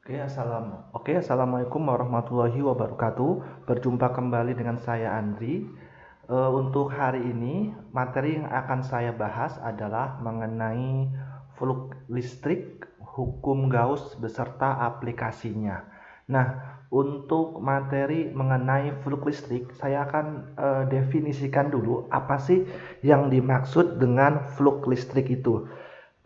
Assalamualaikum warahmatullahi wabarakatuh. Berjumpa kembali dengan saya Andri. Untuk hari ini, materi yang akan saya bahas adalah mengenai flux listrik, hukum Gauss beserta aplikasinya. Nah, untuk materi mengenai flux listrik, saya akan definisikan dulu apa sih yang dimaksud dengan flux listrik itu.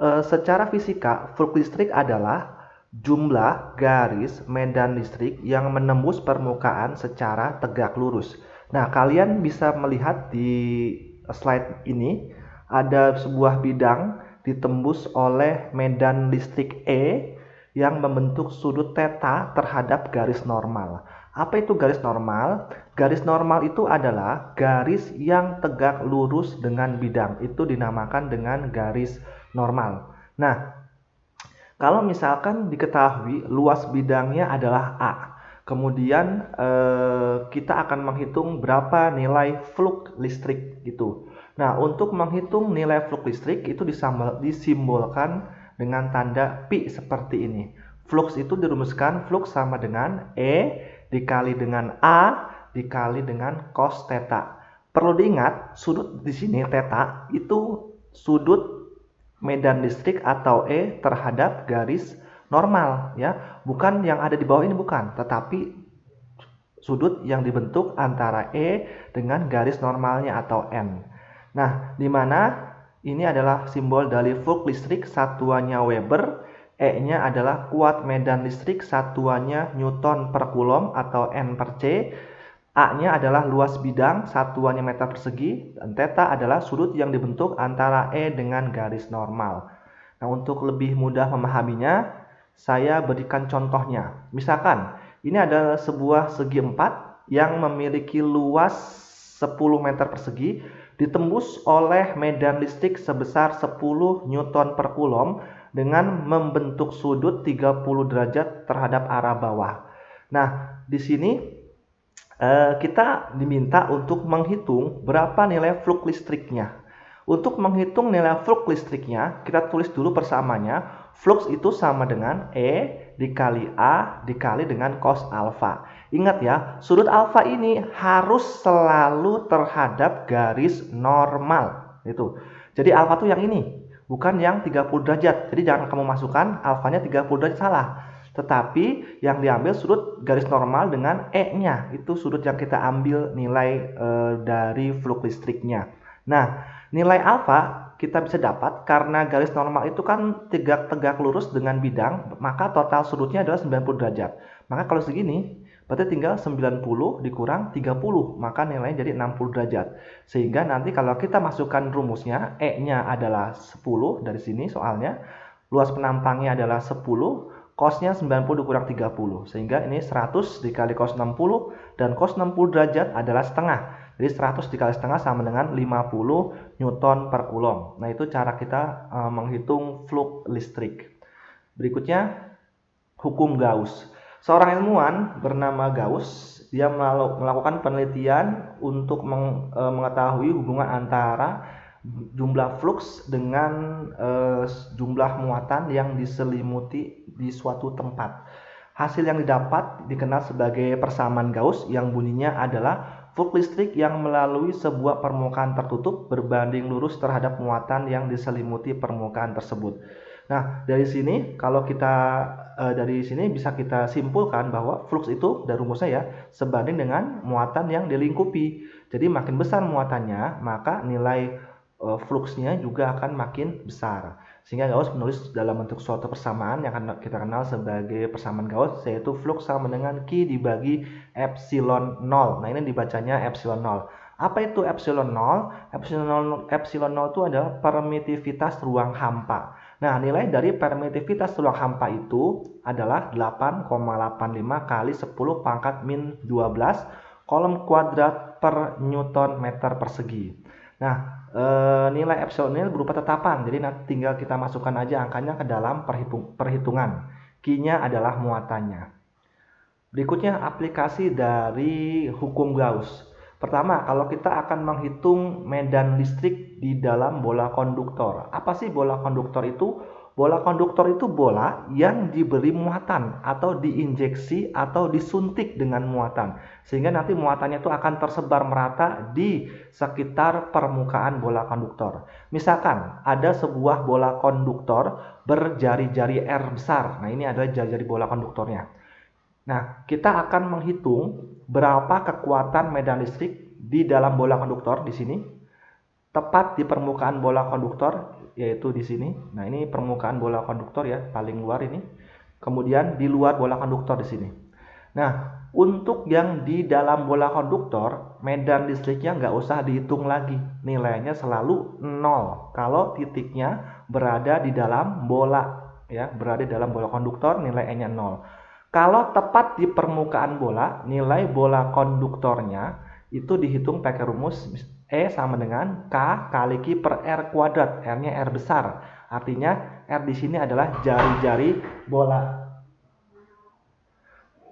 Secara fisika, flux listrik adalah jumlah garis medan listrik yang menembus permukaan secara tegak lurus. Nah, kalian bisa melihat di slide ini ada sebuah bidang ditembus oleh medan listrik E yang membentuk sudut theta terhadap garis normal. Apa itu garis normal? Garis normal itu adalah garis yang tegak lurus dengan bidang. Itu dinamakan dengan garis normal. Nah, kalau misalkan diketahui luas bidangnya adalah A, kemudian kita akan menghitung berapa nilai flux listrik gitu. Nah, untuk menghitung nilai flux listrik itu disimbolkan dengan tanda pi seperti ini. Flux itu dirumuskan flux sama dengan E dikali dengan A dikali dengan cos theta. Perlu diingat, sudut di sini theta itu sudut medan listrik atau E terhadap garis normal ya, bukan yang ada di bawah ini, bukan, tetapi sudut yang dibentuk antara E dengan garis normalnya atau N. Nah, di mana ini adalah simbol dari flux listrik, satuannya Weber, E-nya adalah kuat medan listrik, satuannya Newton per Coulomb atau N per C, A-nya adalah luas bidang, satuannya meter persegi, dan theta adalah sudut yang dibentuk antara E dengan garis normal. Nah, untuk lebih mudah memahaminya, saya berikan contohnya. Misalkan, ini adalah sebuah segi 4 yang memiliki luas 10 meter persegi, ditembus oleh medan listrik sebesar 10 Newton per Coulomb dengan membentuk sudut 30 derajat terhadap arah bawah. Nah, di sini kita diminta untuk menghitung berapa nilai flux listriknya. Untuk menghitung nilai flux listriknya, kita tulis dulu persamanya. Flux itu sama dengan E dikali A dikali dengan cos alfa. Ingat ya, sudut alfa ini harus selalu terhadap garis normal. Itu. Jadi alfa itu yang ini, bukan yang 30 derajat. Jadi jangan kamu masukkan alfanya 30 derajat, salah. Tetapi yang diambil sudut garis normal dengan E-nya. Itu sudut yang kita ambil nilai dari flux listriknya. Nah, nilai alfa kita bisa dapat karena garis normal itu kan tegak lurus dengan bidang, maka total sudutnya adalah 90 derajat. Maka kalau segini, berarti tinggal 90 dikurang 30, maka nilainya jadi 60 derajat. Sehingga nanti kalau kita masukkan rumusnya, E-nya adalah 10 dari sini soalnya, luas penampangnya adalah 10, cosnya 90 dikurang 30, sehingga ini 100 dikali cos 60, dan cos 60 derajat adalah setengah. Jadi 100 dikali setengah sama dengan 50 Newton per Coulomb. Nah, itu cara kita menghitung flux listrik. Berikutnya, hukum Gauss. Seorang ilmuwan bernama Gauss, dia melakukan penelitian untuk mengetahui hubungan antara jumlah flux dengan jumlah muatan yang diselimuti di suatu tempat. Hasil yang didapat dikenal sebagai persamaan Gauss yang bunyinya adalah flux listrik yang melalui sebuah permukaan tertutup berbanding lurus terhadap muatan yang diselimuti permukaan tersebut. Nah, dari sini kalau kita dari sini bisa kita simpulkan bahwa flux itu dari rumusnya ya sebanding dengan muatan yang dilingkupi. Jadi makin besar muatannya, maka nilai fluxnya juga akan makin besar. Sehingga Gauss menulis dalam bentuk suatu persamaan yang akan kita kenal sebagai persamaan Gauss, yaitu flux sama dengan Q dibagi epsilon 0. Nah, ini dibacanya epsilon 0. Apa itu epsilon 0? Epsilon 0 itu adalah permitivitas ruang hampa. Nah, nilai dari permitivitas ruang hampa itu adalah 8,85 kali 10 pangkat min 12 kolom kuadrat per Newton meter persegi. Nah, nilai epsilon ini berupa tetapan, jadi nanti tinggal kita masukkan aja angkanya ke dalam perhitungan. Q-nya adalah muatannya. Berikutnya aplikasi dari hukum Gauss. Pertama, kalau kita akan menghitung medan listrik di dalam bola konduktor. Apa sih bola konduktor itu? Bola konduktor itu bola yang diberi muatan atau diinjeksi atau disuntik dengan muatan. Sehingga nanti muatannya itu akan tersebar merata di sekitar permukaan bola konduktor. Misalkan ada sebuah bola konduktor berjari-jari R besar. Nah, ini adalah jari-jari bola konduktornya. Nah, kita akan menghitung berapa kekuatan medan listrik di dalam bola konduktor di sini, tepat di permukaan bola konduktor, yaitu di sini. Nah, ini permukaan bola konduktor ya, paling luar ini. Kemudian di luar bola konduktor di sini. Nah, untuk yang di dalam bola konduktor, medan listriknya nggak usah dihitung lagi. Nilainya selalu 0 kalau titiknya berada di dalam bola, ya, berada di dalam bola konduktor, nilai E-nya 0. Kalau tepat di permukaan bola, nilai bola konduktornya itu dihitung pakai rumus E sama dengan K kali Q per R kuadrat. R-nya R besar. Artinya R di sini adalah jari-jari bola.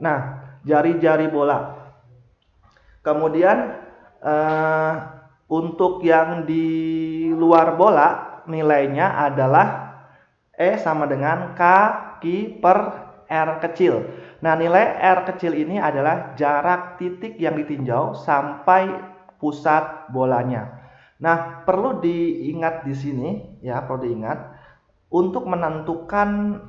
Nah, jari-jari bola. Kemudian untuk yang di luar bola, nilainya adalah E sama dengan K Q per R kecil. Nah, nilai R kecil ini adalah jarak titik yang ditinjau sampai pusat bolanya. Nah, perlu diingat di sini ya, perlu diingat untuk menentukan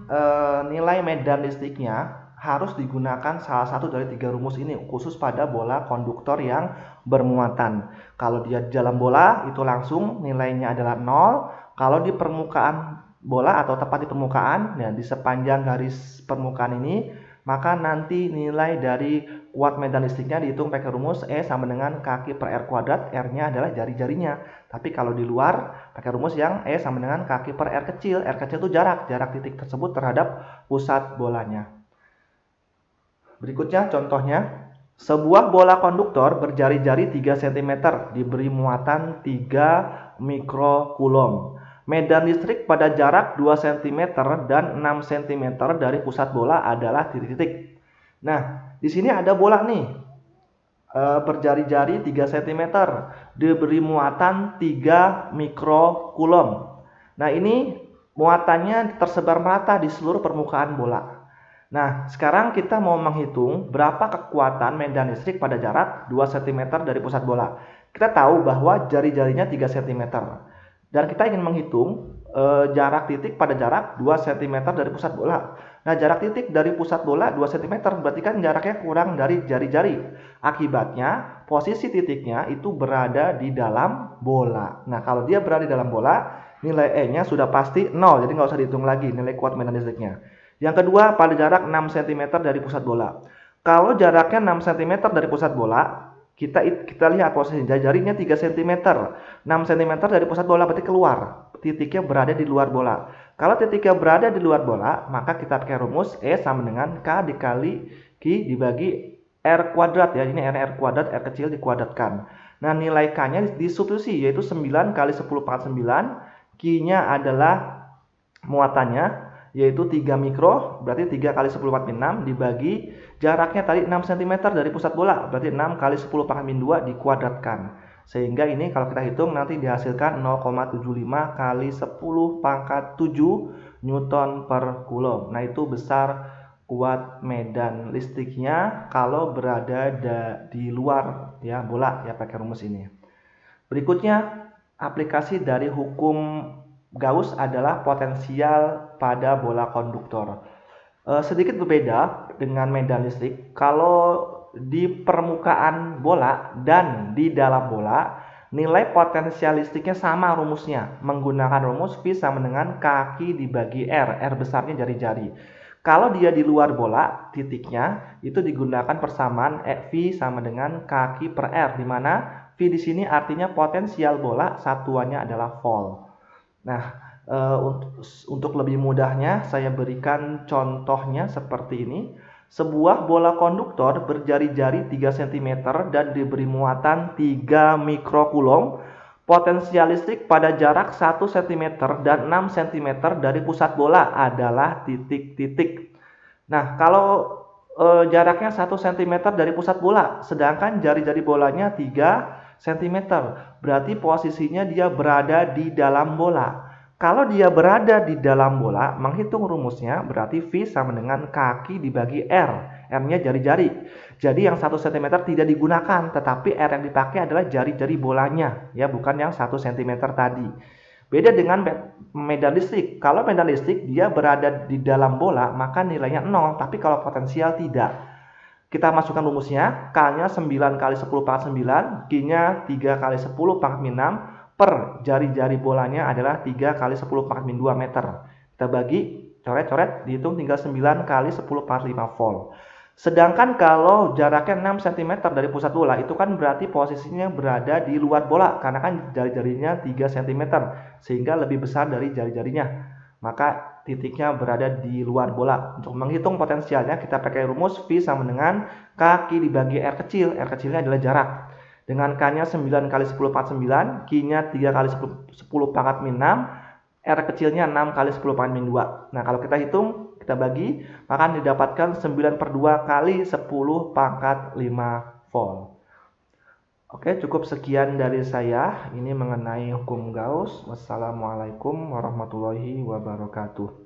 nilai medan listriknya harus digunakan salah satu dari 3 rumus ini, khusus pada bola konduktor yang bermuatan. Kalau dia di dalam bola itu langsung nilainya adalah 0. Kalau di permukaan bola atau tepat di permukaan, ya, di sepanjang garis permukaan ini, maka nanti nilai dari kuat medan listriknya dihitung pakai rumus E sama dengan K Q per R kuadrat. R-nya adalah jari-jarinya. Tapi kalau di luar pakai rumus yang E sama dengan K Q per R kecil. R kecil itu jarak titik tersebut terhadap pusat bolanya. Berikutnya contohnya, sebuah bola konduktor berjari-jari 3 cm diberi muatan 3 mikrokulom. Medan listrik pada jarak 2 cm dan 6 cm dari pusat bola adalah titik-titik. Nah, di sini ada bola nih, berjari-jari 3 cm, diberi muatan 3 mikrokulom. Nah, ini muatannya tersebar merata di seluruh permukaan bola. Nah, sekarang kita mau menghitung berapa kekuatan medan listrik pada jarak 2 cm dari pusat bola. Kita tahu bahwa jari-jarinya 3 cm. Dan kita ingin menghitung jarak titik pada jarak 2 cm dari pusat bola. Nah, jarak titik dari pusat bola 2 cm berarti kan jaraknya kurang dari jari-jari. Akibatnya, posisi titiknya itu berada di dalam bola. Nah, kalau dia berada di dalam bola, nilai E-nya sudah pasti 0. Jadi nggak usah dihitung lagi nilai kuat medan listriknya. Yang kedua, pada jarak 6 cm dari pusat bola. Kalau jaraknya 6 cm dari pusat bola, kita lihat posisi jarinya 3 cm. 6 cm dari pusat bola berarti keluar. Titiknya berada di luar bola. Kalau titiknya berada di luar bola, maka kita pakai rumus E sama dengan K dikali Q dibagi R kuadrat ya. Ini R kuadrat, R kecil dikuadratkan. Nah, nilai K-nya disubstitusi yaitu 9 kali 10 pangkat 9. Q-nya adalah muatannya yaitu 3 mikro, berarti 3 kali 10 pangkat 6 dibagi jaraknya tadi 6 cm dari pusat bola, berarti 6 kali 10 pangkat 2 dikuadratkan. Sehingga ini kalau kita hitung nanti dihasilkan 0,75 kali 10 pangkat 7 Newton per Coulomb. Nah, itu besar kuat medan listriknya kalau berada di luar ya bola ya, pakai rumus ini. Berikutnya, aplikasi dari hukum Gauss adalah potensial pada bola konduktor. Sedikit berbeda dengan medan listrik. Kalau di permukaan bola dan di dalam bola, nilai potensial listriknya sama rumusnya. Menggunakan rumus V sama dengan kaki dibagi R. R besarnya jari-jari. Kalau dia di luar bola, titiknya itu digunakan persamaan V sama dengan kaki per R, di mana V di sini artinya potensial bola, satuannya adalah volt. Nah, untuk lebih mudahnya saya berikan contohnya seperti ini. Sebuah bola konduktor berjari-jari 3 cm dan diberi muatan 3 mikrokulom. Potensial listrik pada jarak 1 cm dan 6 cm dari pusat bola adalah titik-titik. Nah, kalau jaraknya 1 cm dari pusat bola, sedangkan jari-jari bolanya 3 cm, berarti posisinya dia berada di dalam bola. Kalau dia berada di dalam bola, menghitung rumusnya berarti V sama dengan kaki dibagi R. R-nya jari-jari. Jadi yang 1 cm tidak digunakan, tetapi R yang dipakai adalah jari-jari bolanya, ya, bukan yang 1 cm tadi. Beda dengan medan listrik. Kalau medan listrik dia berada di dalam bola, maka nilainya 0, tapi kalau potensial tidak. Kita masukkan rumusnya, K-nya 9 kali 10 pangkat 9, Q-nya 3 kali 10 pangkat min 6, per jari-jari bolanya adalah 3 kali 10 pangkat min 2 meter. Kita bagi, coret-coret, dihitung tinggal 9 kali 10 pangkat 5 volt. Sedangkan kalau jaraknya 6 cm dari pusat bola, itu kan berarti posisinya berada di luar bola, karena kan jari-jarinya 3 cm, sehingga lebih besar dari jari-jarinya. Maka titiknya berada di luar bola. Untuk menghitung potensialnya, kita pakai rumus V sama dengan kaki dibagi R kecil. R kecilnya adalah jarak. Dengan K-nya 9 kali 10 pangkat 9, Q-nya 3 kali 10 pangkat min 6, R kecilnya 6 kali 10 pangkat min 2. Nah, kalau kita hitung, kita bagi, maka didapatkan 9/2 kali 10 pangkat 5 volt. Oke, cukup sekian dari saya. Ini mengenai hukum Gauss. Wassalamualaikum warahmatullahi wabarakatuh.